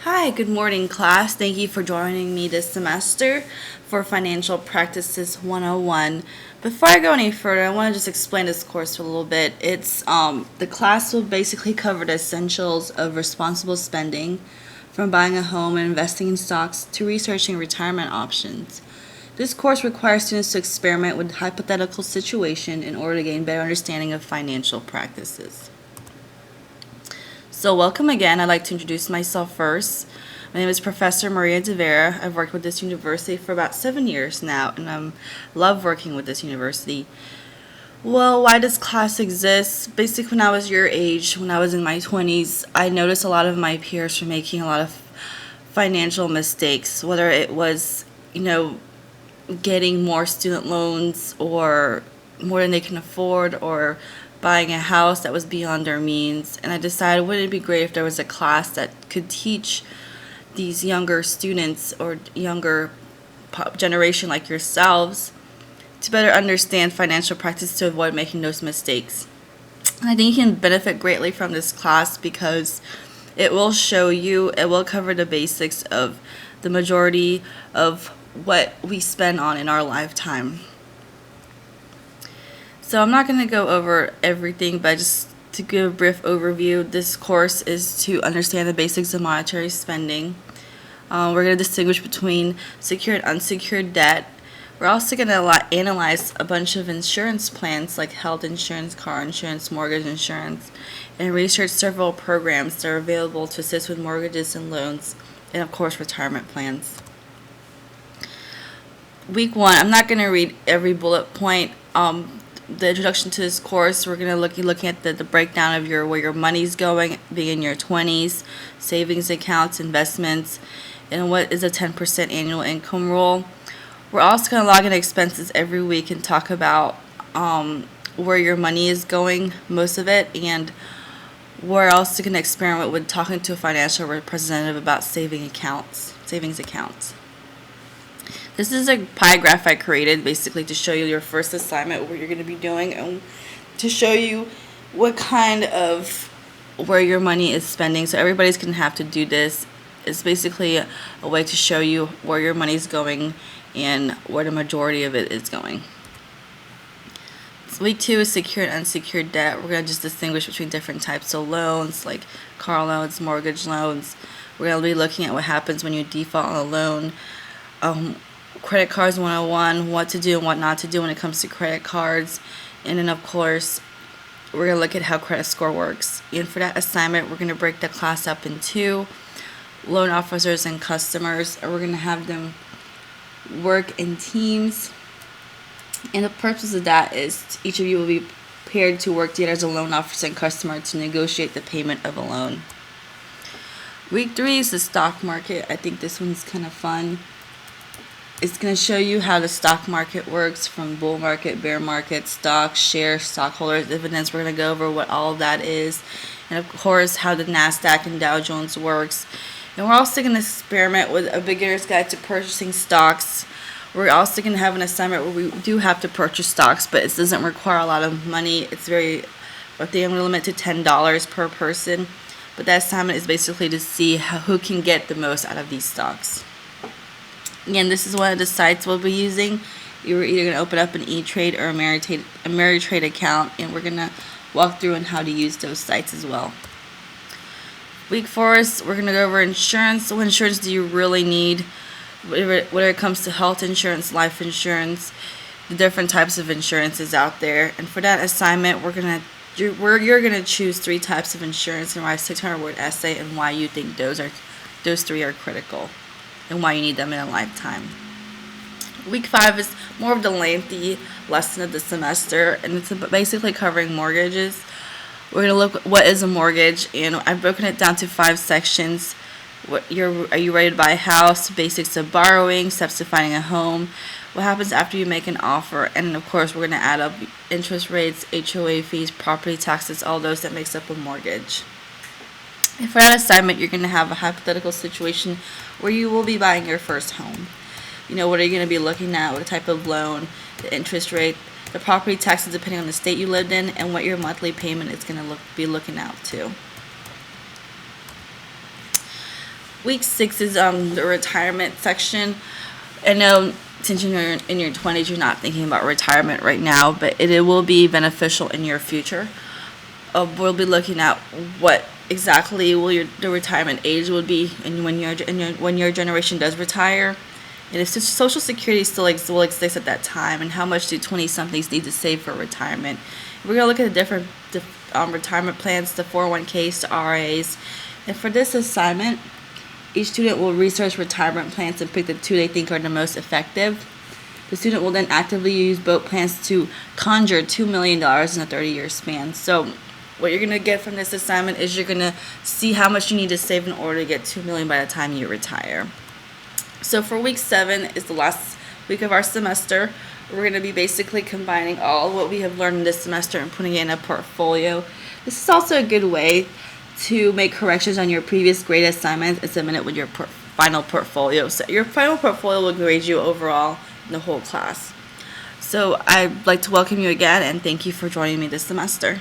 Hi, good morning, class. Thank you for joining me this semester for Financial Practices 101. Before I go any further, I want to just explain this course a little bit. The class will basically cover the essentials of responsible spending, from buying a home and investing in stocks to researching retirement options. This course requires students to experiment with hypothetical situations in order to gain better understanding of financial practices. So welcome again. I'd like to introduce myself first. My name is Professor Maria De Vera. I've worked with this university for about 7 years now, and I love working with this university. Well, why does class exist? Basically, when I was your age, when I was in my 20s, I noticed a lot of my peers were making a lot of financial mistakes, whether it was, getting more student loans or more than they can afford, or buying a house that was beyond their means. And I decided, wouldn't it be great if there was a class that could teach these younger students or younger generation like yourselves to better understand financial practice to avoid making those mistakes. And I think you can benefit greatly from this class because it will cover the basics of the majority of what we spend on in our lifetime. So I'm not going to go over everything, but just to give a brief overview, this course is to understand the basics of monetary spending. We're going to distinguish between secured and unsecured debt. We're also going to analyze a bunch of insurance plans like health insurance, car insurance, mortgage insurance, and research several programs that are available to assist with mortgages and loans, and of course retirement plans. Week 1, I'm not going to read every bullet point. The introduction to this course, we're going to looking at the breakdown of where your money's going, being in your 20s, savings accounts, investments, and what is a 10% annual income rule. We're also going to log in expenses every week and talk about where your money is going, most of it, and we're also going to experiment with talking to a financial representative about savings accounts. This is a pie graph I created basically to show you your first assignment, what you're going to be doing, and to show you what kind of where your money is spending. So everybody's going to have to do this. It's basically a way to show you where your money is going and where the majority of it is going. So week 2 is secured and unsecured debt. We're going to just distinguish between different types of loans like car loans, mortgage loans. We're going to be looking at what happens when you default on a loan. Credit cards 101, what to do and what not to do when it comes to credit cards. And then, of course, we're going to look at how credit score works. And for that assignment, we're going to break the class up in 2, loan officers and customers. And we're going to have them work in teams. And the purpose of that is each of you will be paired to work together as a loan officer and customer to negotiate the payment of a loan. Week 3 is the stock market. I think this one's kind of fun. It's going to show you how the stock market works, from bull market, bear market, stocks, shares, stockholders, dividends. We're going to go over what all of that is. And of course, how the NASDAQ and Dow Jones works. And we're also going to experiment with a beginner's guide to purchasing stocks. We're also going to have an assignment where we do have to purchase stocks, but it doesn't require a lot of money. It's I'm going to limit to $10 per person. But that assignment is basically to see who can get the most out of these stocks. Again, this is one of the sites we'll be using. You're either going to open up an E-Trade or a Ameritrade account, and we're going to walk through on how to use those sites as well. Week 4 is we're going to go over insurance. What insurance do you really need? Whether it comes to health insurance, life insurance, the different types of insurances out there. And for that assignment, you're going to choose 3 types of insurance and write a 600-word essay and why you think those 3 are critical and why you need them in a lifetime. Week 5 is more of the lengthy lesson of the semester, and it's basically covering mortgages. We're going to look at what is a mortgage, and I've broken it down to 5 sections. Are you ready to buy a house? Basics of borrowing, steps to finding a home, what happens after you make an offer, and of course we're going to add up interest rates, HOA fees, property taxes, all those that makes up a mortgage. And for that assignment, you're going to have a hypothetical situation where you will be buying your first home. What are you going to be looking at? What type of loan, the interest rate, the property taxes depending on the state you lived in, and what your monthly payment is going to be looking out to. Week 6 is the retirement section. I know since you're in your 20s, you're not thinking about retirement right now, but it will be beneficial in your future. We'll be looking at what exactly will the retirement age will be, and when your generation does retire, and if Social Security still will exist at that time, and how much do 20-somethings need to save for retirement. We're gonna look at the different retirement plans, the 401ks, the RAs, and for this assignment, each student will research retirement plans and pick the two they think are the most effective. The student will then actively use both plans to conjure $2 million in a 30-year span. So what you're going to get from this assignment is you're going to see how much you need to save in order to get $2 million by the time you retire. So for week 7 is the last week of our semester. We're going to be basically combining all what we have learned this semester and putting it in a portfolio. This is also a good way to make corrections on your previous grade assignments and submit it with your final portfolio. So your final portfolio will grade you overall in the whole class. So I'd like to welcome you again and thank you for joining me this semester.